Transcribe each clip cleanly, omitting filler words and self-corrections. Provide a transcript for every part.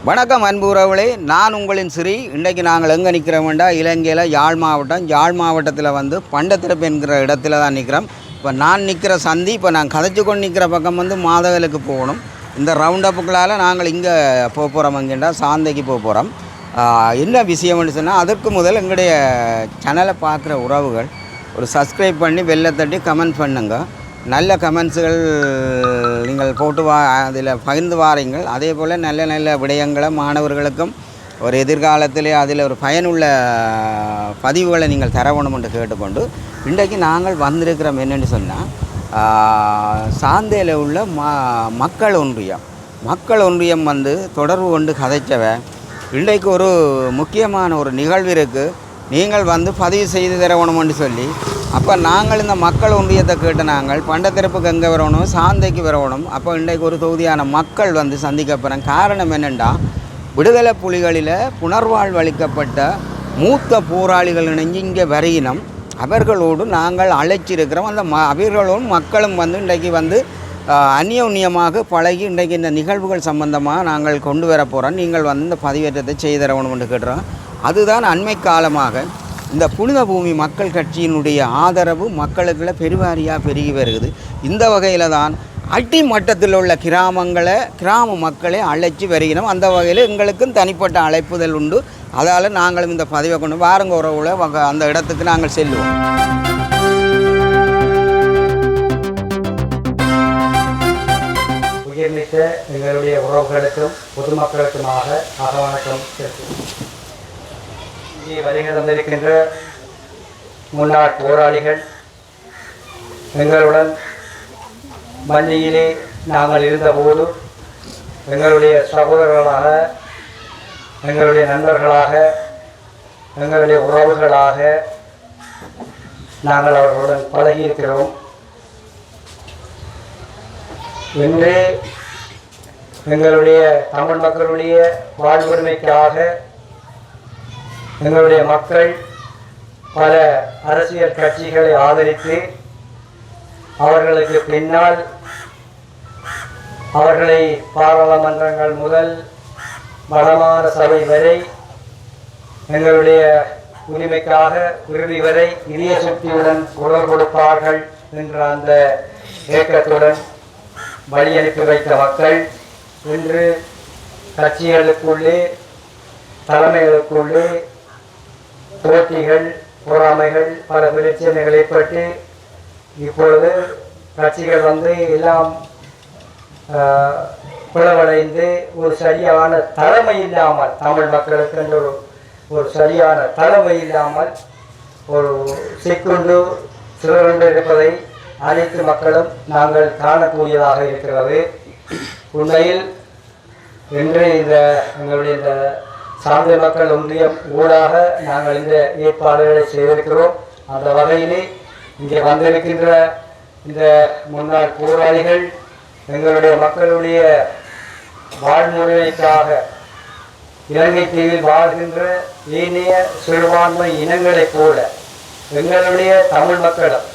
வணக்கம் அன்பு உறவுகளே, நான் உங்களின் ஸ்ரீ. இன்றைக்கு நாங்கள் எங்கே நிற்கிறோம்டா, இலங்கையில் யாழ் மாவட்டத்தில் வந்து பண்டத்திறப்பு என்கிற இடத்துல தான் நிற்கிறோம். இப்போ நான் நிற்கிற சந்தி, இப்போ நான் கதைச்சு கொண்டு நிற்கிற பக்கம் வந்து மாதவலுக்கு போகணும். இந்த ரவுண்ட் அப்புக்களால் நாங்கள் இங்கே போக போகிறோம். அங்கேண்டா சாந்தைக்கு போக போகிறோம். என்ன விஷயம்னு சொன்னால், அதற்கு முதல் எங்களுடைய சேனலை பார்க்குற உறவுகள் ஒரு சப்ஸ்கிரைப் பண்ணி வெள்ளை தட்டி கமெண்ட் பண்ணுங்க. நல்ல கமெண்ட்ஸுகள் நீங்கள் போட்டு அதில் பகிர்ந்து வாரீங்கள். அதே போல் நல்ல நல்ல விடயங்களை மாணவர்களுக்கும் ஒரு எதிர்காலத்திலே அதில் ஒரு பயனுள்ள பதிவுகளை நீங்கள் தரவேணும் என்று கேட்டுக்கொண்டு, இன்றைக்கு நாங்கள் வந்திருக்கிறோம். என்னென்னு சொன்னால், சாந்தையில் உள்ள மக்கள் ஒன்றியம் வந்து தொடர்பு கொண்டு கதைச்சவன். இன்றைக்கு ஒரு முக்கியமான ஒரு நிகழ்வு இருக்குது, நீங்கள் வந்து பதிவு செய்து தரவேணும்னு சொல்லி. அப்போ நாங்கள் இந்த மக்கள் ஒன்றியத்தை கேட்டு நாங்கள் பண்டத்திறப்புக்கு எங்கே வரணும், சாந்தைக்கு வரணும். அப்போ இன்றைக்கு ஒரு தொகுதியான மக்கள் வந்து சந்திக்கப்போகிறோம். காரணம் என்னென்னா, விடுதலை புலிகளில் புனர்வாழ்வு அளிக்கப்பட்ட மூத்த போராளிகள் இணைஞ்சு இங்கே வருகினோம். அவர்களோடு நாங்கள் அழைச்சிருக்கிறோம். அந்த அவர்களோடும் மக்களும் வந்து இன்றைக்கு வந்து அந்யோன்யமாக பழகி இன்றைக்கு இந்த நிகழ்வுகள் சம்பந்தமாக நாங்கள் கொண்டு வர போகிறோம். நீங்கள் வந்து இந்த பதிவேற்றத்தை செய்து தரணும் என்று கேட்டுறோம். அதுதான் அண்மை காலமாக இந்த புனித பூமி மக்கள் கட்சியினுடைய ஆதரவு மக்களுக்குள்ள பெருவாரியாக பெருகி வருகிறது. இந்த வகையில் தான் அடிமட்டத்தில் உள்ள கிராம மக்களை அழைச்சி வருகிறோம். அந்த வகையில் எங்களுக்கும் தனிப்பட்ட அழைப்புதல் உண்டு. அதால் நாங்களும் இந்த பதிவை கொண்டு வாரங்க உறவுல அந்த இடத்துக்கு நாங்கள் செல்லுவோம். உயிர்மிக்க எங்களுடைய உறவுகளுக்கும் பொதுமக்களுக்குமாக வணக்கம். இங்கே வருகை தந்திருக்கின்ற முன்னாள் போராளிகள், எங்களுடன் மண்ணியிலே நாங்கள் இருந்தபோது எங்களுடைய சகோதரர்களாக, எங்களுடைய நண்பர்களாக, எங்களுடைய உறவுகளாக நாங்கள் அவர்களுடன் பழகியிருக்கிறோம். இன்று எங்களுடைய தமிழ் மக்களுடைய வாழ்வுரிமைக்காக எங்களுடைய மக்கள் பல அரசியல் கட்சிகளை ஆதரித்து அவர்களுக்கு பின்னால் அவர்களை பாராளுமன்றங்கள் முதல் வடமாற சபை வரை எங்களுடைய உரிமைக்காக இறுதி வரை இதய சக்தியுடன் குரல் கொடுப்பார்கள் என்ற அந்த இயக்கத்துடன் வழியனுப்பி வைத்த மக்கள் இன்று கட்சிகளுக்குள்ளே, தலைமைகளுக்குள்ளே போட்டிகள், பொறாமைகள், பல பிரச்சனைகள் ஏற்பட்டு இப்பொழுது கட்சிகள் வந்து எல்லாம் பிளவடைந்து ஒரு சரியான தலைமை இல்லாமல், தமிழ் மக்களுக்கு என்ற ஒரு சரியான தலைமை இல்லாமல் ஒரு சிக்குண்டு சிறுண்டு இருப்பதை அனைத்து மக்களும் நாங்கள் காணக்கூடியதாக இருக்கிறது. உண்மையில் இன்று எங்களுடைய இந்த சாந்தை மக்கள் ஒன்றியம் ஊடாக நாங்கள் இந்த ஏற்பாடுகளை செய்திருக்கிறோம். அந்த வகையிலே இங்கே வந்திருக்கின்ற இந்த முன்னாள் போராளிகள் எங்களுடைய மக்களுடைய வாழ்முறைக்காக இலங்கை தீவில் வாழ்கின்ற ஏனைய சிறுபான்மை இனங்களைப் போல எங்களுடைய தமிழ் மக்களும்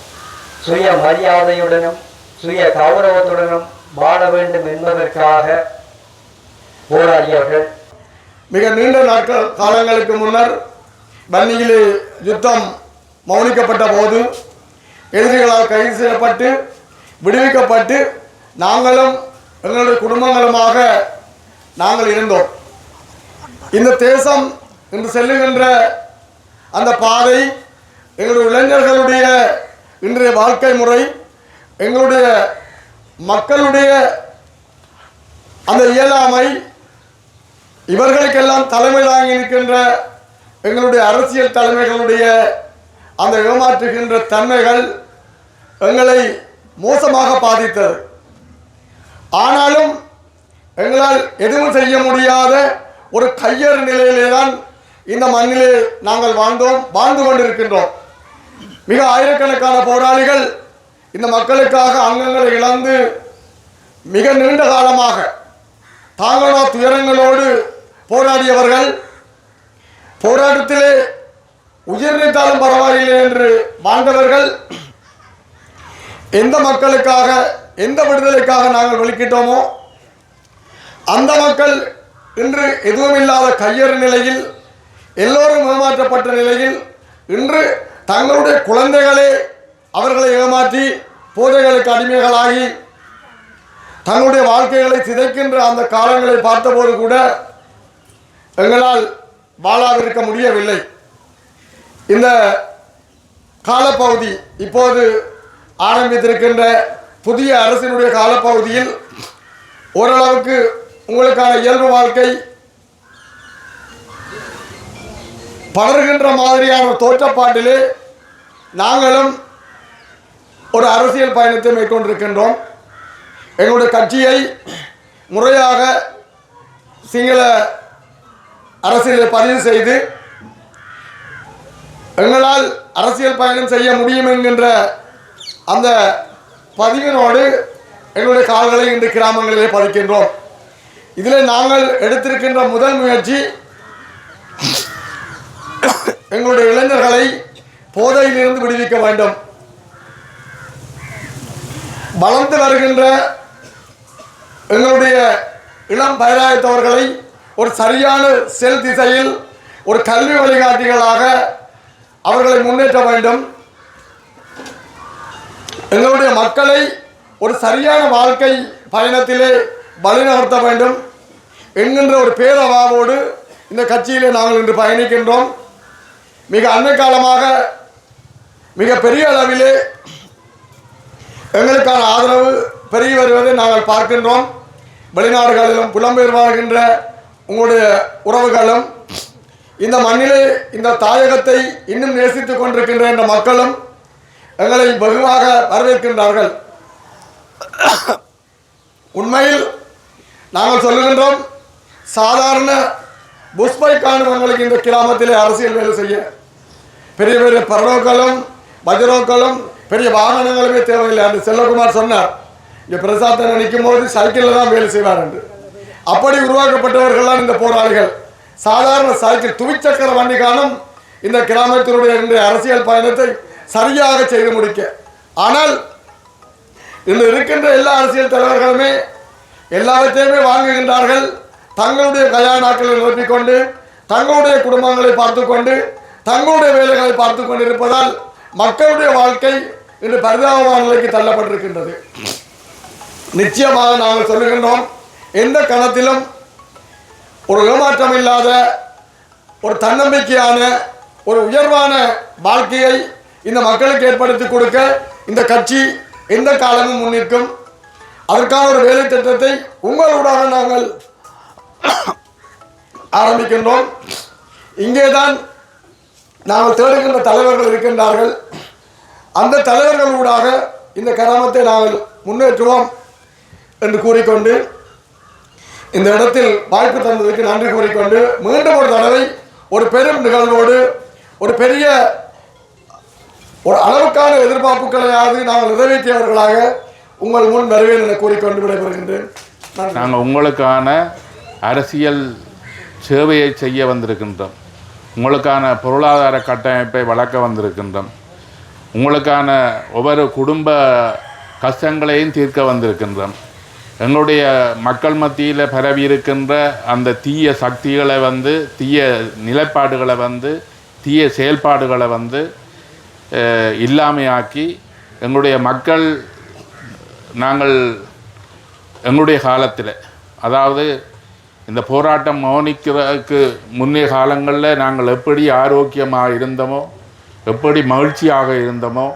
சுய மரியாதையுடனும் சுய கௌரவத்துடனும் வாழ வேண்டும் என்பதற்காக போராடியவர்கள். மிக நீண்ட நாட்கள் காலங்களுக்கு முன்னர் வன்னியிலே யுத்தம் மௌனிக்கப்பட்ட போது எதிரிகளால் கைது செய்யப்பட்டு விடுவிக்கப்பட்டு நாங்களும் எங்களுடைய குடும்பங்களுமாக நாங்கள் இருந்தோம். இந்த தேசம் இன்று செல்லுகின்ற அந்த பாதை, எங்களுடைய இளைஞர்களுடைய இன்றைய வாழ்க்கை முறை, எங்களுடைய மக்களுடைய அந்த இயலாமை, இவர்களுக்கெல்லாம் தலைமை தாங்கி இருக்கின்ற எங்களுடைய அரசியல் தலைமைகளுடைய அந்த ஏமாற்றுகின்ற தன்மைகள் எங்களை மோசமாக பாதித்தது. ஆனாலும் எங்களால் எதுவும் செய்ய முடியாத ஒரு கையறு நிலையிலே தான் இந்த மண்ணிலே நாங்கள் வாழ்ந்து கொண்டிருக்கின்றோம். மிக ஆயிரக்கணக்கான போராளிகள் இந்த மக்களுக்காக அங்கங்களை இழந்து மிக நீண்ட காலமாக தாங்களோ துயரங்களோடு போராடியவர்கள், போராட்டத்திலே உயிர் நீத்தாலும் பரவாயில்லை என்று வாழ்ந்தவர்கள், எந்த மக்களுக்காக, எந்த விடுதலைக்காக நாங்கள் வெளிக்கிட்டோமோ அந்த மக்கள் இன்று எதுவும் இல்லாத கையறு நிலையில் எல்லோரும் ஏமாற்றப்பட்ட நிலையில் இன்று தங்களுடைய குழந்தைகளே அவர்களை ஏமாற்றி போதைகளுக்கு அடிமைகளாகி தங்களுடைய வாழ்க்கைகளை சிதைக்கின்ற அந்த காலங்களை பார்த்தபோது கூட எங்களால் வாழாதிருக்க முடியவில்லை. இந்த காலப்பகுதி இப்போது ஆரம்பித்திருக்கின்ற புதிய அரசினுடைய காலப்பகுதியில் ஓரளவுக்கு உங்களுக்கான இயல்பு வாழ்க்கை பலர்கின்ற மாதிரியான தோற்றப்பாட்டிலே நாங்களும் ஒரு அரசியல் பயணத்தை மேற்கொண்டிருக்கின்றோம். எங்களுடைய கட்சியை முறையாக சிங்கள அரசியலில் பதிவு செய்து எங்களால் அரசியல் பயணம் செய்ய முடியும் என்கின்ற அந்த பதிவினோடு எங்களுடைய கால்களை இன்று கிராமங்களிலே பதிக்கின்றோம். இதில் நாங்கள் எடுத்திருக்கின்ற முதல் முயற்சி எங்களுடைய இளைஞர்களை போதையிலிருந்து விடுவிக்க வேண்டும். வளர்ந்து வருகின்ற எங்களுடைய இளம் பயிராயத்தவர்களை ஒரு சரியான செல் திசையில் ஒரு கல்வி வழிகாட்டிகளாக அவர்களை முன்னேற்ற வேண்டும். எங்களுடைய மக்களை ஒரு சரியான வாழ்க்கை பயணத்திலே வழிநடத்த வேண்டும் என்கின்ற ஒரு பேரவாவோடு இந்த கட்சியிலே நாங்கள் இன்று பயணிக்கின்றோம். மிக அண்மை காலமாக மிக பெரிய அளவிலே எங்களுக்கான ஆதரவு பெருகி வருவதை நாங்கள் பார்க்கின்றோம். வெளிநாடுகளிலும் புலம்பெயர் வாழ்கின்ற உங்களுடைய உறவுகளும் இந்த மண்ணிலே இந்த தாயகத்தை இன்னும் நேசித்துக் கொண்டிருக்கின்ற இந்த மக்களும் எங்களை வெகுவாக வரவேற்கின்றார்கள். உண்மையில் நாங்கள் சொல்லுகின்றோம், சாதாரண புஷ்பைக்கானவங்களுக்கு இந்த கிராமத்திலே அரசியல் வேலை செய்ய பெரிய பெரிய பரோக்களும் வஜ்ரோக்களும் பெரிய வாகனங்களுமே தேவையில்லை. அந்த செல்வகுமார் சொன்னார், இங்கே பிரசாத்தனை நிற்கும் போது சைக்கிளில் தான் வேலை செய்வார் என்று. அப்படி உருவாக்கப்பட்டவர்கள் தான் இந்த போராளிகள். சாதாரண சைக்கிள் துவிச்சக்கர வண்டி காணும் இந்த கிராமத்தினுடைய இன்றைய அரசியல் பயணத்தை சரியாக செய்து முடிக்க. ஆனால் இன்று இருக்கின்ற எல்லா அரசியல் தலைவர்களுமே எல்லாவற்றையுமே வாங்குகின்றார்கள். தங்களுடைய கயானாக்களை நிரப்பிக்கொண்டு தங்களுடைய குடும்பங்களை பார்த்து கொண்டு தங்களுடைய வேலைகளை பார்த்து கொண்டு இருப்பதால் மக்களுடைய வாழ்க்கை இன்று பரிதாபமான நிலைக்கு தள்ளப்பட்டிருக்கின்றது. நிச்சயமாக நாங்கள் சொல்லுகின்றோம், எந்த கணத்திலும் ஒரு ஏமாற்றம் இல்லாத ஒரு தன்னம்பிக்கையான ஒரு உயர்வான வாழ்க்கையை இந்த மக்களுக்கு ஏற்படுத்தி கொடுக்க இந்த கட்சி எந்த காலமும் முன்னிற்கும். அதற்கான ஒரு வேலை திட்டத்தை உங்களூடாக நாங்கள் ஆரம்பிக்கின்றோம். இங்கேதான் நாங்கள் தேடுகின்ற தலைவர்கள் இருக்கின்றார்கள். அந்த தலைவர்களூடாக இந்த கிராமத்தை நாங்கள் முன்னேற்றுவோம் என்று கூறிக்கொண்டு இந்த இடத்தில் வாய்ப்பு தந்ததற்கு நன்றி கூறிக்கொண்டு மீண்டும் ஒரு தடவை ஒரு பெரும் நிகழ்வோடு ஒரு பெரிய ஒரு அளவுக்கான எதிர்பார்ப்புகளையாவது நாங்கள் நிறைவேற்றியவர்களாக உங்கள் முன் வருவேன் என கூறிக்கொண்டு விடைபெறுகின்றேன். நாங்கள் உங்களுக்கான அரசியல் சேவையை செய்ய வந்திருக்கின்றோம். உங்களுக்கான பொருளாதார கட்டமைப்பை வளர்க்க வந்திருக்கின்றோம். உங்களுக்கான ஒவ்வொரு குடும்ப கஷ்டங்களையும் தீர்க்க வந்திருக்கின்றோம். எங்களுடைய மக்கள் மத்தியில் பரவி இருக்கின்ற அந்த தீய சக்திகளை தீய நிலைப்பாடுகளை தீய செயல்பாடுகளை இல்லாமையாக்கி எங்களுடைய மக்கள் நாங்கள் எங்களுடைய காலத்தில், அதாவது இந்த போராட்டம் மௌனிக்கிறதுக்கு முன்னைய காலங்களில் நாங்கள் எப்படி ஆரோக்கியமாக இருந்தோமோ, எப்படி மகிழ்ச்சியாக இருந்தோமோ,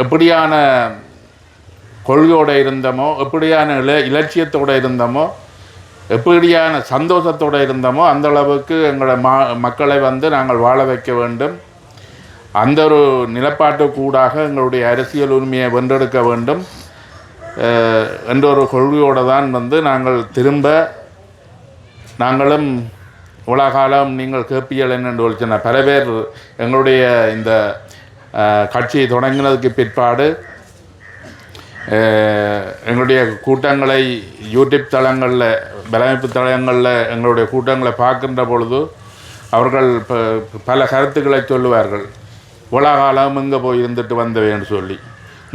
எப்படியான கொள்கையோடு இருந்தோமோ, எப்படியான இலட்சியத்தோடு இருந்தோமோ, எப்படியான சந்தோஷத்தோடு இருந்தோமோ அந்த அளவுக்கு எங்களோட மக்களை நாங்கள் வாழ வைக்க வேண்டும். அந்த ஒரு நிலப்பாட்டுக்கூடாக எங்களுடைய அரசியல் உரிமையை வென்றெடுக்க வேண்டும் என்ற ஒரு கொள்கையோடு தான் நாங்கள் திரும்ப நாங்களும் உலகாலம் நீங்கள் கேட்பியல் என்று சொன்ன பல பேர் எங்களுடைய இந்த கட்சியை தொடங்கினதுக்கு பிற்பாடு எங்களுடைய கூட்டங்களை யூடியூப் தளங்களில் வலையமைப்பு தளங்களில் எங்களுடைய கூட்டங்களை பார்க்கின்ற பொழுது அவர்கள் பல கருத்துக்களை சொல்லுவார்கள். உலகாலம் எங்கே போய் இருந்துட்டு வந்தவேன்னு சொல்லி,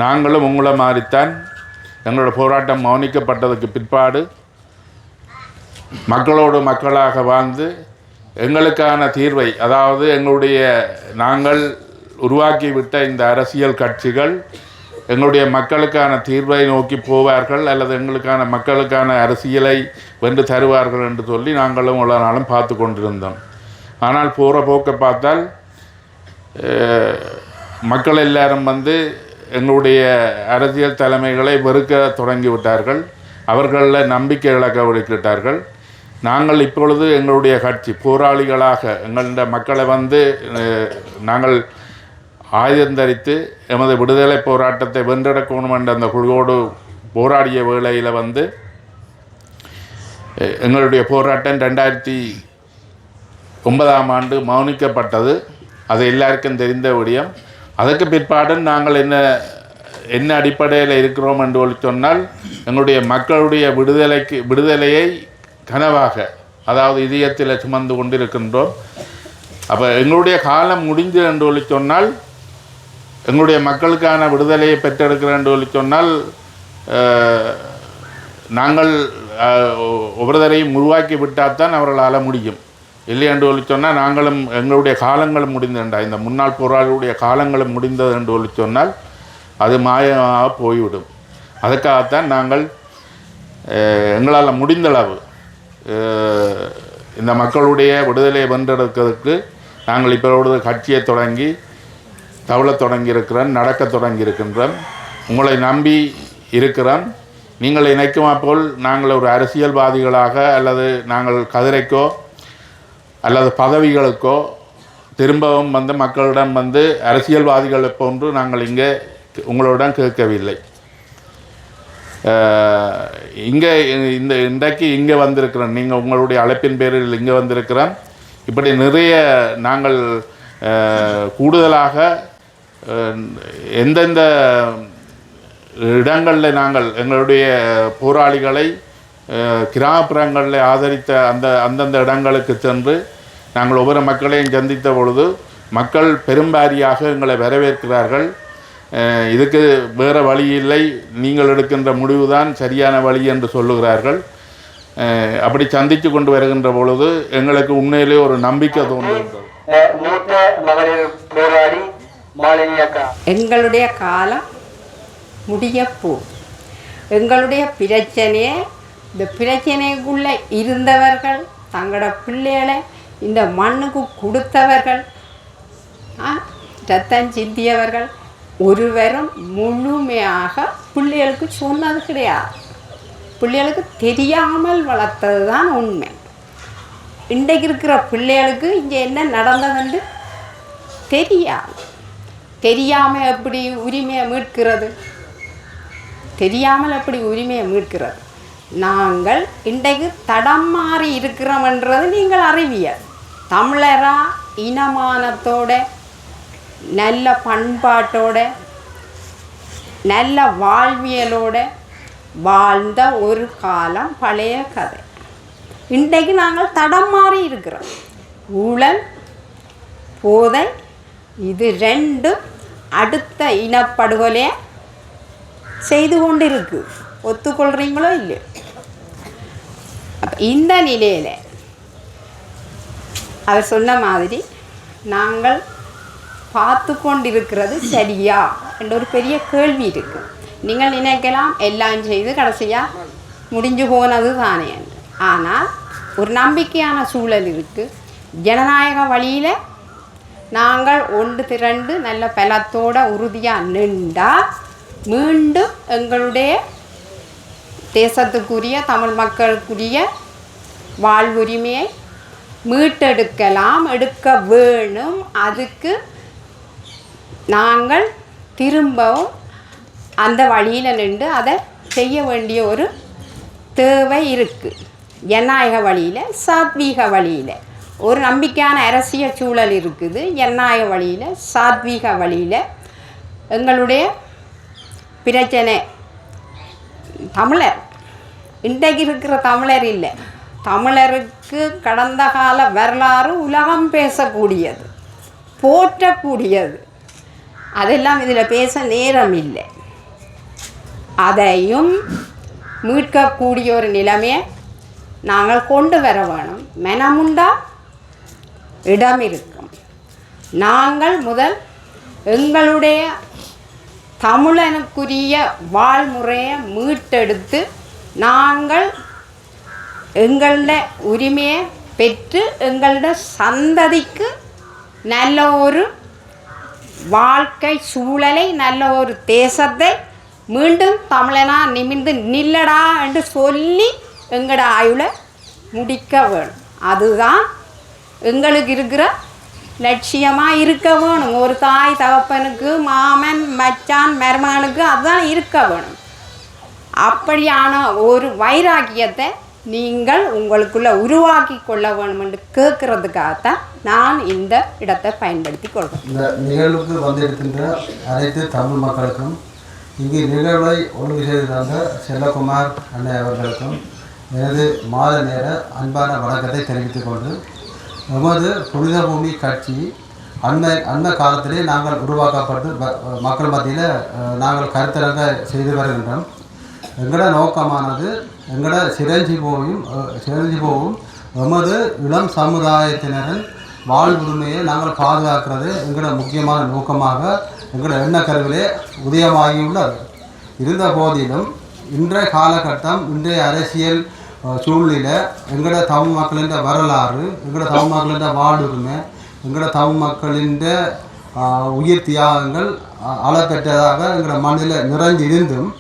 நாங்களும் உங்களை மாதிரித்தான் எங்களோட போராட்டம் மௌனிக்கப்பட்டதுக்கு பிற்பாடு மக்களோடு மக்களாக வாழ்ந்து எங்களுக்கான தீர்வை, அதாவது நாங்கள் உருவாக்கிவிட்ட இந்த அரசியல் கட்சிகள் எங்களுடைய மக்களுக்கான தீர்வை நோக்கி போவார்கள் அல்லது மக்களுக்கான அரசியலை வென்று தருவார்கள் என்று சொல்லி நாங்களும் உள்ள நாளும் பார்த்து கொண்டிருந்தோம். ஆனால் போகிற போக்கை பார்த்தால் மக்கள் எல்லாரும் எங்களுடைய அரசியல் தலைமைகளை வெறுக்க தொடங்கிவிட்டார்கள். அவர்களில் நம்பிக்கை இழக்க விட்டார்கள். நாங்கள் இப்பொழுது எங்களுடைய கட்சி போராளிகளாக எங்களுடைய மக்களை நாங்கள் ஆயுதம் தரித்து எமது விடுதலை போராட்டத்தை வென்றெடுக்கணும் என்ற அந்த குழுவோடு போராடிய வேளையில் எங்களுடைய போராட்டம் 2009ஆம் ஆண்டு மௌனிக்கப்பட்டது. அது எல்லாருக்கும் தெரிந்த விடயம். அதற்கு பிற்பாடு நாங்கள் என்ன அடிப்படையில் இருக்கிறோம் என்று சொன்னால் எங்களுடைய மக்களுடைய விடுதலையை கனவாக, அதாவது இதயத்தில் சுமந்து கொண்டிருக்கின்றோம். அப்போ எங்களுடைய காலம் முடிஞ்சு என்று சொன்னால், எங்களுடைய மக்களுக்கான விடுதலையை பெற்றெடுக்கிறேன் என்று சொன்னால், நாங்கள் ஒவ்வொருத்தரையும் உருவாக்கி விட்டால் தான் அவர்களால் முடியும். இல்லை என்று சொன்னால் நாங்களும் எங்களுடைய காலங்களும் முடிந்தேன்டா, இந்த முன்னாள் போராளிகளுடைய காலங்களும் முடிந்தது என்று சொன்னால் அது மாயமாக போய்விடும். அதுக்காகத்தான் நாங்கள் எங்களால் முடிந்தளவு இந்த மக்களுடைய விடுதலையை வென்றெடுக்கிறதுக்கு நாங்கள் இப்பொழுது கட்சியை தொடங்கி இருக்கிறோம், நடக்க தொடங்கி இருக்கின்றோம். உங்களை நம்பி இருக்கிறோம். நீங்கள் நினைக்குமா போல் நாங்கள் ஒரு அரசியல்வாதிகளாக அல்லது நாங்கள் கதிரைக்கோ அல்லது பதவிகளுக்கோ திரும்பவும் மக்களிடம் அரசியல்வாதிகளை போன்று நாங்கள் இங்கே உங்களுடன் கேட்கவில்லை. இங்கே இன்றைக்கு இங்கே வந்திருக்கிறோம், நீங்கள் உங்களுடைய அழைப்பின் பேரில் இங்கே வந்திருக்கிறோம். இப்படி நிறைய நாங்கள் கூடுதலாக எந்தெந்த இடங்களில் நாங்கள் எங்களுடைய போராளிகளை கிராமப்புறங்களில் ஆதரித்த அந்தந்த இடங்களுக்கு சென்று நாங்கள் ஒவ்வொரு மக்களையும் சந்தித்த பொழுது மக்கள் பெரும்பாரியாக எங்களை வரவேற்கிறார்கள். இதுக்கு வேறு வழி இல்லை, நீங்கள் எடுக்கின்ற முடிவு தான் சரியான வழி என்று சொல்லுகிறார்கள். அப்படி சந்தித்து கொண்டு வருகின்ற பொழுது எங்களுக்கு உண்மையிலே ஒரு நம்பிக்கை தோன்றுகின்றது. எங்களுடைய காலம் முடியப்போ எங்களுடைய பிரச்சனையை, இந்த பிரச்சனைக்குள்ளே இருந்தவர்கள், தங்களோட பிள்ளைகளை இந்த மண்ணுக்கு கொடுத்தவர்கள், ரத்தம் சிந்தியவர்கள் ஒருவரும் முழுமையாக பிள்ளைகளுக்கு சொன்னது கிடையாது. பிள்ளைகளுக்கு தெரியாமல் வளர்த்தது தான் உண்மை. இன்றைக்கு இருக்கிற பிள்ளைகளுக்கு இங்கே என்ன நடந்ததுன்னு தெரியாமல் எப்படி உரிமையை மீட்கிறது? தெரியாமல் எப்படி உரிமையை மீட்கிறது? நாங்கள் இன்றைக்கு தடம் மாறி இருக்கிறோம்ன்றது நீங்கள் அறிவியல். தமிழரா இனமானத்தோட, நல்ல பண்பாட்டோட, நல்ல வாழ்வியலோட வாழ்ந்த ஒரு காலம் பழைய கதை. இன்றைக்கு நாங்கள் தடம் மாறி இருக்கிறோம். ஊழல், போதை, இது ரெண்டும் அடுத்த இனப்படுகொலையை செய்து கொண்டு இருக்கு. ஒத்துக்கொள்கிறீங்களோ இல்லையோ? அப்போ இந்த நிலையில் அவர் சொன்ன மாதிரி நாங்கள் பார்த்து கொண்டிருக்கிறது சரியா என்ற ஒரு பெரிய கேள்வி இருக்குது. நீங்கள் நினைக்கலாம் எல்லாம் செய்து கடைசியாக முடிஞ்சு போனது தானே என்று. ஆனால் ஒரு நம்பிக்கையான சூழல் இருக்குது. ஜனநாயக வழியில் நாங்கள் ஒன்று திரண்டு நல்ல பலத்தோடு உறுதியாக நின்றால் மீண்டும் எங்களுடைய தேசத்துக்குரிய, தமிழ் மக்களுக்குரிய வாழ்வுரிமையை மீட்டெடுக்கலாம், எடுக்க வேணும். அதுக்கு நாங்கள் திரும்பவும் அந்த வழியில் நின்று அதை செய்ய வேண்டிய ஒரு தேவை இருக்குது. ஜனநாயக வழியில், சாத்வீக வழியில் ஒரு நம்பிக்கையான அரசியல் சூழல் இருக்குது. ஜனநாயக வழியில், சாத்வீக வழியில் எங்களுடைய பிரச்சனை தமிழர், இன்றைக்கு இருக்கிற தமிழர் இல்லை, தமிழருக்கு கடந்த கால வரலாறு உலகம் பேசக்கூடியது, போற்றக்கூடியது. அதெல்லாம் இதில் பேச நேரம் இல்லை. அதையும் மீட்கக்கூடிய ஒரு நிலைமையை நாங்கள் கொண்டு வர வேணும். மனமுண்டா இடம் இருக்கும். நாங்கள் முதல் எங்களுடைய தமிழனுக்குரிய வாழ்முறையை மீட்டெடுத்து நாங்கள் எங்களோட உரிமையை பெற்று எங்களோட சந்ததிக்கு நல்ல ஒரு வாழ்க்கை சூழலை, நல்ல ஒரு தேசத்தை மீண்டும் தமிழனா நிமிர்ந்து நில்லடா என்று சொல்லி எங்களோட ஆயுளை முடிக்க வேணும். அதுதான் எங்களுக்கு இருக்கிற லட்சியமாக இருக்க வேணும். ஒரு தாய் தகப்பனுக்கு, மாமன் மச்சான் மருமகனுக்கு அதுதான் இருக்க வேணும். அப்படியான ஒரு வைராக்கியத்தை நீங்கள் உங்களுக்குள்ள உருவாக்கி கொள்ள வேணும் என்று கேட்கறதுக்காகத்தான் நான் இந்த இடத்தை பயன்படுத்தி கொள்கிறேன். இந்த நிகழ்வுக்கு வந்திருக்கின்ற அனைத்து தமிழ் மக்களுக்கும், இங்கு நிகழ்வை ஒழுங்கு செய்து தந்த செல்லகுமார் அண்ணே அவர்களுக்கும் எனது மாத நேர அன்பான வணக்கத்தை தெரிவித்துக் கொண்டு, நமது புனித பூமி கட்சி அண்மை காலத்திலே நாங்கள் உருவாக்கப்பட்டு மக்கள் மத்தியில் நாங்கள் கருத்தரங்க செய்து வருகின்றோம். எங்களோட நோக்கமானது எங்களோட சிரஞ்சீவோவும் எமது இளம் சமுதாயத்தினரின் வாழ்வுரிமையை நாங்கள் பாதுகாக்கிறது எங்களோட முக்கியமான நோக்கமாக எங்களோட எண்ணக்கருவிலே உதயமாகியுள்ளது. இருந்த போதிலும் இன்றைய காலகட்டம், இன்றைய அரசியல் சூழ்நிலை, எங்களோட தமிழ் மக்களின் வரலாறு, எங்களோட தமிழ் மக்களின் வாழ்வுரிமை, எங்களோட தமிழ் மக்களின் உயிர் தியாகங்கள் அளப்பெற்றதாக எங்களோட மண்ணில் நிறைந்திருந்தும்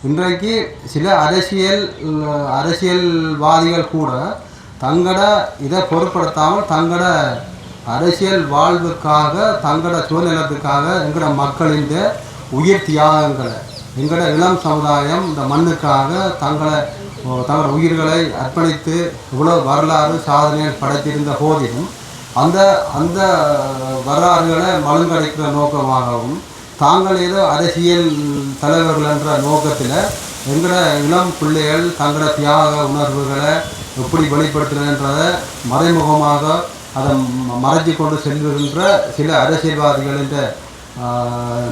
இன்றைக்கு சில அரசியல்வாதிகள் கூட தங்களோட இதை பொருட்படுத்தாமல் தங்களோட அரசியல் வாழ்வுக்காக, தங்களோட சுயநலத்துக்காக எங்களோட மக்களின் உயிர் தியாகங்களை, எங்களோட இளம் சமுதாயம் இந்த மண்ணுக்காக தங்களோட உயிர்களை அர்ப்பணித்து இவ்வளோ வரலாறு சாதனைகள் படைத்திருந்த போதிலும் அந்த வரலாறுகளை மழுங்கடைக்கிற நோக்கமாகவும் தாங்கள் ஏதோ அரசியல் தலைவர்கள் என்ற நோக்கத்தில் எங்களோட இளம் பிள்ளைகள் தங்களோட தியாக உணர்வுகளை எப்படி வெளிப்படுத்துகிறன்றதை மறைமுகமாக அதை மறைச்சி கொண்டு செல்கின்ற சில அரசியல்வாதிகளின்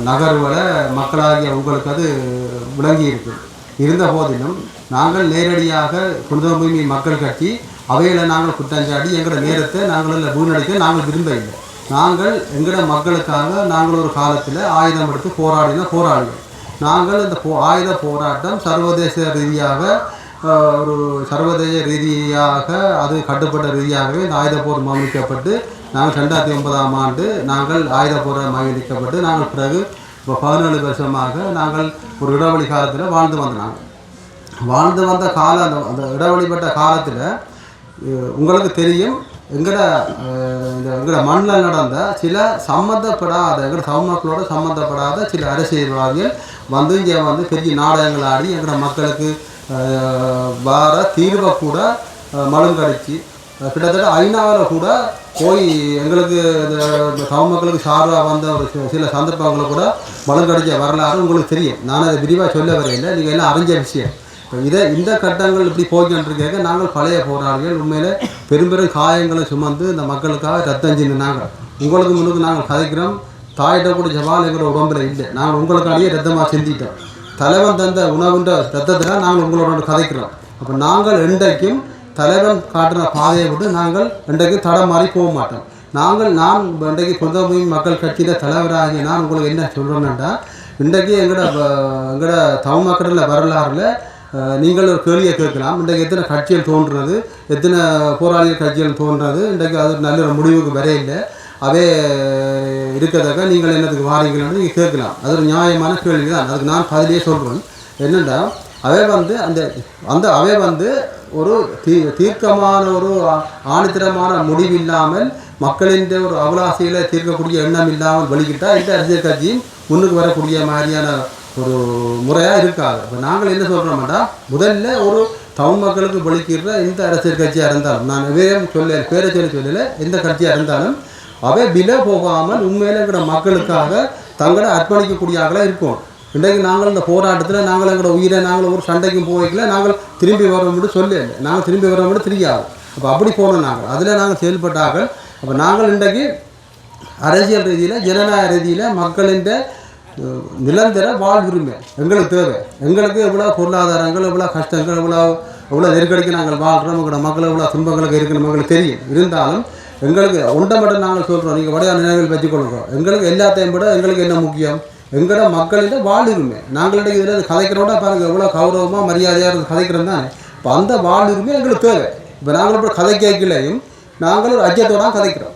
நகர்வுகளை மக்களாகிய உங்களுக்கு அது விளங்கி இருக்கு. இருந்த போதிலும் நாங்கள் நேரடியாக புனித பூமி மக்கள் கட்சி அவைகளை நாங்கள் குற்றஞ்சாடி எங்களோட நேரத்தை நாங்கள் வீணடிக்க நாங்கள் விரும்பவில்லை. நாங்கள் எங்களோட மக்களுக்காக நாங்கள் ஒரு காலத்தில் ஆயுதம் எடுத்து போராடினோம். நாங்கள் இந்த ஆயுத போராட்டம் சர்வதேச ரீதியாக அது கட்டுப்பட்ட ரீதியாகவே இந்த ஆயுத போர் மகிழ்க்கப்பட்டு நாங்கள் 2009ஆம் ஆண்டு நாங்கள் ஆயுத போரை மகிழ்க்கப்பட்டு நாங்கள் பிறகு இப்போ 17 வருஷமாக நாங்கள் ஒரு இடைவெளி காலத்தில் வாழ்ந்து வந்த காலம். அந்த இடைவெளிப்பட்ட காலத்தில் உங்களுக்கு தெரியும், எங்களோட மண்ணில் நடந்த சில எங்களோட தமிழ் மக்களோட சம்மந்தப்படாத சில அரசியல்வாதிகள் இங்கே பெரிய நாடகங்கள் ஆடி எங்களோட மக்களுக்கு வர தீர்வை கூட மழுங்கடிச்சு கிட்டத்தட்ட ஐநாவில் கூட போய் எங்களுக்கு இந்த தமிழ் மக்களுக்கு சார்பாக வந்த ஒரு சில சந்தர்ப்பங்களை கூட மழுங்கடிச்ச வரலாறு உங்களுக்கு தெரியும். நான் அதை விரிவாக சொல்ல வரையில்லை, நீங்கள் எல்லாம் அறிஞ்ச விஷயம். இந்த கட்டங்கள் இப்படி போய்கிட்டு நாங்கள் பழைய போராளிகள் உண்மையிலே பெரும் காயங்களை சுமந்து இந்த மக்களுக்காக ரத்தம் சிந்தினாங்க. உங்களுக்கு முன்னுக்கு நாங்கள் கதைக்கிறோம், தாயிட்ட கூட ஜவால் எங்களோட உடம்புல இல்லை, நாங்கள் உங்களுக்காடியே ரத்தமாக சிந்திட்டோம். தலைவன் தந்த உணவுன்ற ரத்தத்தில் நாங்கள் உங்களோட கதைக்கிறோம். அப்போ நாங்கள் இன்றைக்கும் தலைவன் காட்டுற பாதையை விட்டு நாங்கள் இன்றைக்கும் தடம் மாறி போக மாட்டோம். நான் இன்றைக்கு புனித பூமி மக்கள் கட்சியில் தலைவராகி நான் உங்களுக்கு என்ன சொல்கிறேன்னா, இன்றைக்கு எங்களோட தமிழ் மக்களில் வரலாறுல நீங்கள் ஒரு கேள்வியை கேட்கலாம். இன்றைக்கு எத்தனை கட்சிகள் தோன்றுறது, எத்தனை போராளிகள் கட்சிகள் தோன்றுறது, இன்றைக்கு அது நல்ல ஒரு முடிவுக்கு வரையில்லை. அவே இருக்கிறதாக நீங்கள் என்னத்துக்கு வாரீங்கன்னு நீங்கள் கேட்கலாம். அது ஒரு நியாயமான கேள்வி தான். அதுக்கு நான் பதிலே சொல்கிறேன். என்னென்னா அவை ஒரு தீர்க்கமான ஒரு ஆணித்தரமான முடிவு இல்லாமல் மக்களின் ஒரு அவலாசையில் தீர்க்கக்கூடிய எண்ணம் இல்லாமல் வெளிக்கிட்டால் இந்த அரசியல் கட்சியும் முன்னுக்கு வரக்கூடிய மாதிரியான ஒரு முறையாக இருக்காது. இப்போ நாங்கள் என்ன சொல்கிறோம்னா, முதல்ல ஒரு தமிழ் மக்களுக்கு வெளிக்கிற எந்த அரசியல் கட்சியாக இருந்தாலும், நான் பேரை சொல்லலை, எந்த கட்சியாக இருந்தாலும் அவை விலை போகாமல் உண்மையில எங்களோட மக்களுக்காக தங்களை அர்ப்பணிக்கக்கூடியவர்களாக இருக்கும். இன்றைக்கு நாங்கள் இந்த போராட்டத்தில் நாங்கள் எங்களோட உயிரை நாங்கள் ஒரு சண்டைக்கும் போய்க்கல, நாங்கள் திரும்பி வரோம்னு சொல்லலை, நாங்கள் திரும்பி வரோம்னு தெரியாது. அப்போ அப்படி போனோம் நாங்கள், அதில் நாங்கள் செயல்பட்டார்கள். அப்போ நாங்கள் இன்றைக்கு அரசியல் ரீதியில் ஜனநாயக ரீதியில் மக்களின் நிரந்தர வாழ்வுரிமை எங்களுக்கு தேவை. எங்களுக்கு எவ்வளோ பொருளாதாரங்கள், எவ்வளோ கஷ்டங்கள், எவ்வளோ எவ்வளோ நெருக்கடிக்கு நாங்கள் வாழ்கிறோம், எங்களோட மக்கள் எவ்வளோ துன்பங்களுக்கு இருக்கிற மக்களுக்கு தெரியும். இருந்தாலும் எங்களுக்கு ஒன்றை மட்டும் நாங்கள் சொல்கிறோம், நீங்கள் வடையான நினைவில் வச்சுக்கொள்ளுங்க. எங்களுக்கு எல்லாத்தையும் விட எங்களுக்கு என்ன முக்கியம், எங்களோட மக்களிட வாழ்வுரிமை. நாங்களிட இதில் கதைக்கிறோட பாருங்கள் எவ்வளோ கௌரவமாக மரியாதையாக இருந்து கதைக்கிறோம் தானே. இப்போ அந்த வாழ்வுரிமை எங்களுக்கு தேவை. இப்போ நாங்கள் இப்போ கதை கேட்கலையும் நாங்கள் ஒரு அஜ்ஜத்தோட கதைக்கிறோம்.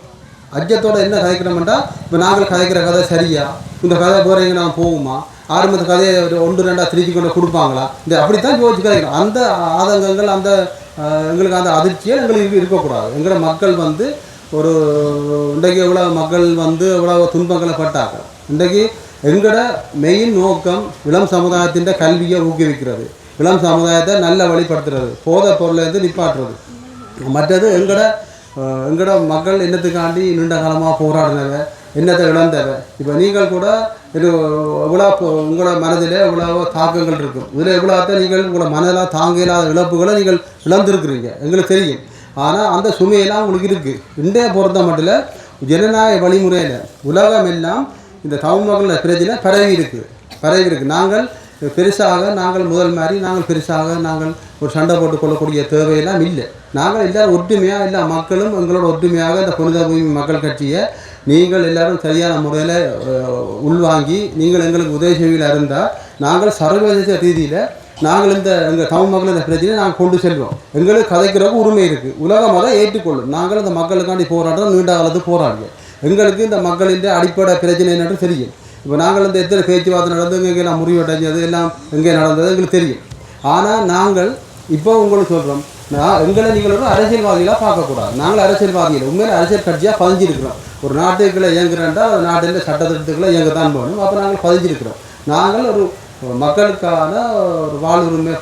அஜ்ஜத்தோட என்ன கதைக்கிறோம்னா, இப்போ நாங்கள் கதைக்கிற கதை சரியா, இந்த கதை போகிறீங்க நான் போகுமா, ஆரம்பத்து கதையை 1-2 திருச்சி கொண்டு கொடுப்பாங்களா, இந்த அப்படித்தான் யோசிச்சு கதைக்கிறோம். அந்த ஆதங்கங்கள் அந்த எங்களுக்கு அந்த அதிர்ச்சியை எங்களுக்கு இருக்கக்கூடாது. எங்களோட மக்கள் வந்து ஒரு இன்றைக்கு எவ்வளோ மக்கள் வந்து எவ்வளோ துன்பங்களை பட்டாங்க. இன்றைக்கு எங்களோட மெயின் நோக்கம் இளம் சமுதாயத்தின் கல்வியை ஊக்குவிக்கிறது, இளம் சமுதாயத்தை நல்ல வழிபடுத்துறது, போதை பொருளேருந்து நிப்பாட்டுறது. மற்றது எங்களோட மக்கள் என்னத்துக்காண்டி நீண்ட காலமாக போராடினவை, என்னத்தை இழந்தவை. இப்போ நீங்கள் கூட இது எவ்வளோ உங்களோட மனதில் எவ்வளோ தாக்கங்கள் இருக்கும், இதில் எவ்வளோத்த நீங்கள் உங்களோட மனதில் தாங்க இல்லாத இழப்புகளை நீங்கள் இழந்திருக்கிறீங்க, எங்களுக்கு தெரியும். ஆனால் அந்த சுமையெல்லாம் உங்களுக்கு இருக்குது. இன்றைய பொறுத்த மட்டும் ஜனநாயக வழிமுறையில் உலகம் எல்லாம் இந்த தமிழ் மக்கள் பிரச்சனை பரவி இருக்குது. நாங்கள் பெருசாக நாங்கள் முதல் மாதிரி நாங்கள் பெருசாக நாங்கள் ஒரு சண்டை போட்டு கொள்ளக்கூடிய தேவையெல்லாம் இல்லை. நாங்கள் எல்லோரும் ஒற்றுமையாக எல்லா மக்களும் எங்களோட ஒற்றுமையாக இந்த புனித பூமி மக்கள் கட்சியை நீங்கள் எல்லோரும் சரியான முறையில் உள்வாங்கி நீங்கள் எங்களுக்கு உதவி செய்வீர்கள் இருந்தால் நாங்கள் சர்வதேச ரீதியில் நாங்கள் எங்கள் தமிழ் மக்கள் இந்த பிரச்சனையை நாங்கள் கொண்டு செல்வோம். எங்களுக்கு கதைக்கிறதுக்கு உரிமை இருக்குது, உலகம் அதை ஏற்றுக்கொள்ளும். நாங்கள் இந்த மக்களுக்காண்டி போராடுறோம், நீண்ட காலத்துக்கு போராடுவோம். எங்களுக்கு இந்த மக்களின் அடிப்படை பிரச்சனை என்னன்னு தெரியும். இப்போ நாங்கள் இந்த எத்தனை பேச்சுவார்த்தை நடந்து எங்கெல்லாம் முறிவடைஞ்சது எல்லாம் எங்கே நடந்தது எங்களுக்கு தெரியும். ஆனால் நாங்கள் இப்போ உங்களுக்கு சொல்கிறோம், எங்களை நீங்கள் ஒரு அரசியல்வாதிகளாக பார்க்கக்கூடாது. நாங்கள் அரசியல்வாதிகள் உண்மையில அரசியல் கட்சியாக பதிஞ்சிருக்கிறோம். ஒரு நாட்டுக்குள்ளே இயங்குறேன்டா அந்த நாட்டில் சட்டத்திட்டத்துக்குள்ளே இயங்கத்தான் போகணும். அப்போ நாங்கள் பதிஞ்சிருக்கிறோம். நாங்கள் ஒரு மக்களுக்கான ஒரு வாழ்வுரிமை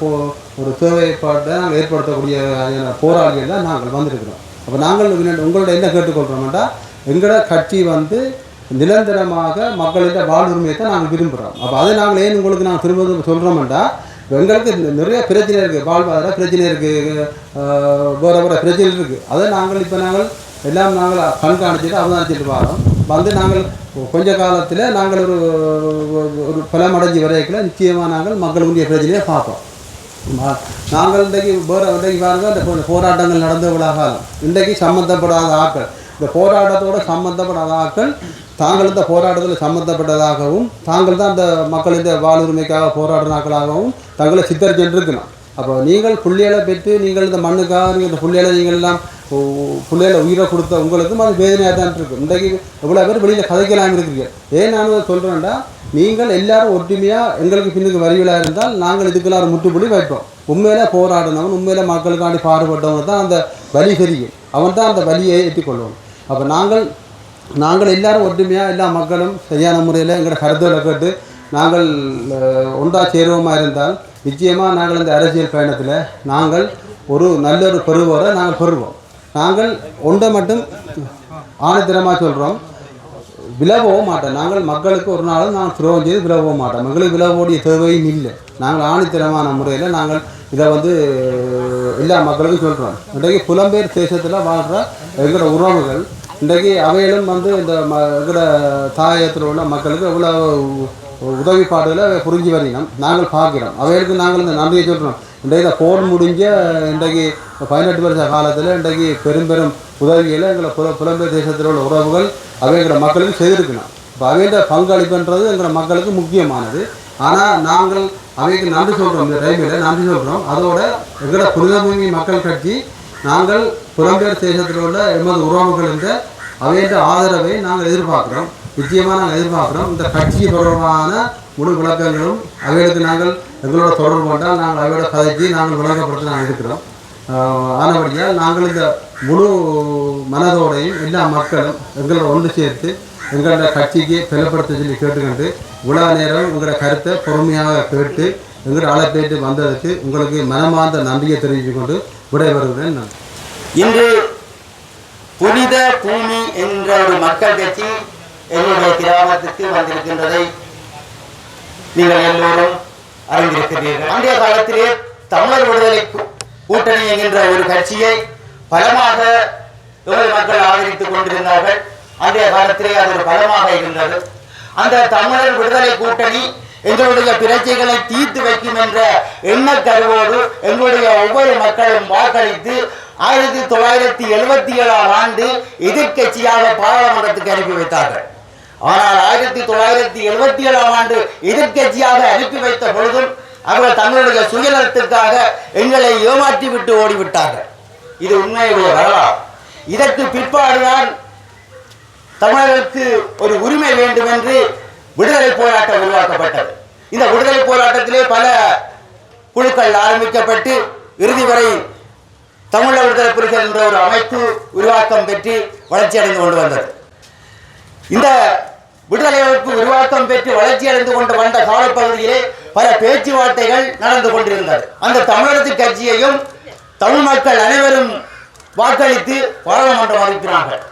ஒரு தேவைப்பாட்டை நாங்கள் ஏற்படுத்தக்கூடிய போராளிகள் தான் நாங்கள் வந்திருக்கிறோம். அப்போ நாங்கள் உங்களோட என்ன கேட்டுக்கொள்கிறோம்னா, எங்களோட கட்சி வந்து நிரந்தரமாக மக்களிட வாழ்வுரிமையை நாங்கள் விரும்புகிறோம். அப்போ அதை நாங்கள் ஏன் உங்களுக்கு நாங்கள் திரும்ப சொல்கிறோம்னா, எங்களுக்கு நிறைய பிரச்சனை இருக்குது, வாழ்வாதார பிரச்சனை இருக்குது, வேறு பிரச்சனை இருக்குது. அதை நாங்கள் இப்போ நாங்கள் எல்லாம் நாங்கள் கண்காணிச்சுட்டு அவதானிச்சுட்டு வரோம். வந்து நாங்கள் கொஞ்ச காலத்தில் நாங்கள் ஒரு பலமடைஞ்சி வரைக்கும் நிச்சயமாக நாங்கள் மக்களுடைய பிரச்சனையை பார்ப்போம். நாங்கள் இன்றைக்கு பாருங்கள், இந்த போராட்டங்கள் நடந்த காலம் இன்றைக்கு சம்மந்தப்படாத ஆட்கள், இந்த போராட்டத்தோடு சம்மந்தப்படாத ஆட்கள் தாங்கள் இந்த போராட்டத்தில் சம்மந்தப்பட்டதாகவும் தாங்கள் தான் அந்த மக்களின் வாழ்வுரிமைக்காக போராடினாக்களாகவும் தங்களை சித்தரிச்சுருக்கணும். அப்போ நீங்கள் புள்ளியலை பெற்று நீங்கள் இந்த மண்ணுக்காக நீங்கள் இந்த புள்ளியலை நீங்கள் எல்லாம் புள்ளியலை உயிரை கொடுத்த உங்களுக்கும் அது வேதனையாக தான் இருக்குது. இன்றைக்கு எவ்வளோ பேர் வெளியில் கதைக்கலாம் இருக்கிறீங்க. ஏன் நான் சொல்கிறேன்டா, நீங்கள் எல்லாரும் ஒற்றுமையாக எங்களுக்கு பின்னுக்கு வரிகளாக இருந்தால் நாங்கள் இதுக்கெல்லாம் முற்றுப்புள்ளி வைப்போம். உண்மையில போராடினவன் உண்மையில மக்களுக்காண்டி பாடுபட்டவங்க தான் அந்த வலி தெரியும், அவன் தான் அந்த வலியை ஏற்றுக்கொள்வோம். அப்போ நாங்கள் எல்லாரும் ஒற்றுமையாக எல்லா மக்களும் சரியான முறையில் எங்களோட கருத்துக்களை கேட்டு நாங்கள் ஒன்றாக சேருவோமா இருந்தால் நிச்சயமாக நாங்கள் இந்த அரசியல் பயணத்தில் நாங்கள் ஒரு நல்ல ஒரு பெறுவோரை நாங்கள் பெறுவோம். நாங்கள் ஒன்றை மட்டும் ஆணித்தரமாக சொல்கிறோம், விலகவும் மாட்டோம். நாங்கள் மக்களுக்கு ஒரு நாளும் நாங்கள் துரோகம் செய்து விலகவும் மாட்டோம். மக்களுக்கு விலகக்கூடிய தேவையும் இல்லை. நாங்கள் ஆணித்தரமான முறையில் நாங்கள் இதை வந்து எல்லா மக்களுக்கும் சொல்கிறோம். இன்றைக்கு புலம்பெயர் தேசத்தில் வாழ்கிற எங்களோட உறவுகள் இன்றைக்கு அவையிலும் வந்து இந்த எங்களோட தாயத்தில் உள்ள மக்களுக்கு எவ்வளோ உதவிப்பாடுகளை புரிஞ்சு வரணும் நாங்கள் பார்க்கிறோம். அவைகளுக்கு நாங்கள் இந்த நன்றியை சொல்கிறோம். இன்றைக்கு இந்த போர் முடிஞ்ச இன்றைக்கு 18 வருஷ காலத்தில் இன்றைக்கு பெரும் உதவிகளை எங்களை புலம்பெயர் தேசத்தில் உள்ள உறவுகள் அவைகளோட மக்களுக்கு செய்திருக்கணும். இப்போ அவையோட பங்களிப்புன்றது எங்களோட மக்களுக்கு முக்கியமானது. ஆனால் நாங்கள் அவைக்கு நன்றி சொல்கிறோம், இந்த டைமில் நன்றி சொல்கிறோம். அதோட எங்களோட புனித பூமி மக்கள் கட்சி நாங்கள் புலம்பெயர் தேசத்தில் உள்ள எமது உறவுகள் என்ற அவையோட ஆதரவை நாங்கள் எதிர்பார்க்குறோம். நிச்சயமாக நாங்கள் எதிர்பார்க்குறோம். இந்த கட்சி தொடர்பான முழு விளக்கங்களும் அவைகளுக்கு நாங்கள் எங்களோட தொடர்பு கொண்டால் நாங்கள் அவையோட கதைக்கு நாங்கள் விளக்கப்படுத்த நாங்கள் இருக்கிறோம். ஆனபடியால் நாங்கள் இந்த முழு மனதோடையும் எல்லா மக்களும் எங்களோட ஒன்று சேர்த்து எங்களோட கட்சிக்கு பலப்படுத்த சொல்லி கேட்டுக்கொண்டு இவ்வளோ நேரம் உங்களோட கருத்தை பொறுமையாக கேட்டு எங்களோட அழைப்பேட்டு வந்ததுக்கு உங்களுக்கு மனமார்ந்த நன்றியை தெரிவித்து கொண்டு விடைபெறுகிறேன். நான் இன்று புனித பூமி என்ற ஒரு மக்கள் கட்சி என்னுடைய கிராமத்துக்கு வந்திருக்கின்றதை நீங்கள் எல்லோரும் அறிந்திருக்கிறீர்கள். அன்றைய காலத்திலே தமிழர் விடுதலை கூட்டணி என்கின்ற ஒரு கட்சியை பலமாக தமிழ் மக்கள் ஆதரித்துக் கொண்டிருந்தார்கள். அன்றைய காலத்திலே அது ஒரு பலமாக இருந்தது. அந்த தமிழர் விடுதலை கூட்டணி எங்களுடைய பிரச்சனைகளை தீர்த்து வைக்கும் என்ற எண்ணக்கருவோடு எங்களுடைய ஒவ்வொரு மக்களும் வாக்களித்து 1977ஆம் ஆண்டு எதிர்க்கட்சியாக பாராளுமன்றத்துக்கு அனுப்பி வைத்தார்கள். ஆனால் 1977ஆம் ஆண்டு எதிர்க்கட்சியாக அனுப்பி வைத்த பொழுதும் அவர்கள் தங்களுடைய சுயநலத்துக்காக எங்களை ஏமாற்றி விட்டு ஓடிவிட்டார்கள். இது உண்மையுடைய வரலாறு. இதற்கு பிற்பாடுதான் தமிழர்களுக்கு ஒரு உரிமை வேண்டும் என்று விடுதலை போராட்டம் உருவாக்கப்பட்டது. இந்த விடுதலை போராட்டத்திலே பல குழுக்கள் ஆரம்பிக்கப்பட்டு இறுதி வரை தமிழர் விடுதலை புலிகள் என்ற ஒரு அமைப்பு உருவாக்கம் பெற்று வளர்ச்சி அடைந்து கொண்டு வந்தது. இந்த விடுதலை அமைப்பு உருவாக்கம் பெற்று வளர்ச்சி அடைந்து கொண்டு வந்த காலப்பகுதியிலே பல பேச்சுவார்த்தைகள் நடந்து கொண்டிருந்தது. அந்த தமிழரசு கட்சியையும் தமிழ் மக்கள் அனைவரும் வாக்களித்து பாராளுமன்றம் அனுப்பினார்கள்.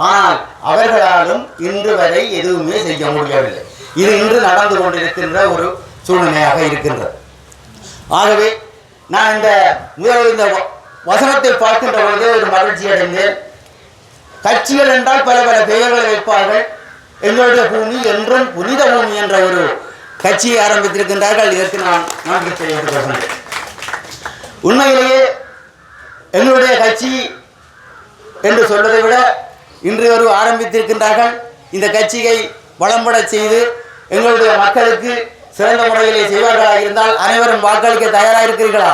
ஆனால் அவர்களாலும் இன்று வரை எதுவுமே செய்ய முடியவில்லை. இது இன்று நடந்து கொண்டிருக்கின்ற ஒரு சூழ்நிலையாக இருக்கின்றது. ஆகவே நான் இந்த வசனத்தை பார்க்கின்ற பொழுது ஒரு மகிழ்ச்சி அடைந்தேன். கட்சிகள் என்றால் பல பல பெயர்களை வைப்பார்கள். எங்களுடைய பூமி என்றும் புனித பூமி என்ற ஒரு கட்சியை ஆரம்பித்திருக்கின்றார்கள். இதற்கு நான் நன்றி தெரிவித்துக் கொள்கிறேன். உண்மையிலேயே எங்களுடைய கட்சி என்று சொல்வதை விட இன்று ஒரு ஆரம்பித்திருக்கின்றார்கள். இந்த கட்சியை வளம்பட செய்து எங்களுடைய மக்களுக்கு சிறந்த முறையிலே செய்வார்களாக இருந்தால் அனைவரும் வாக்களிக்க தயாராக இருக்கிறீர்களா?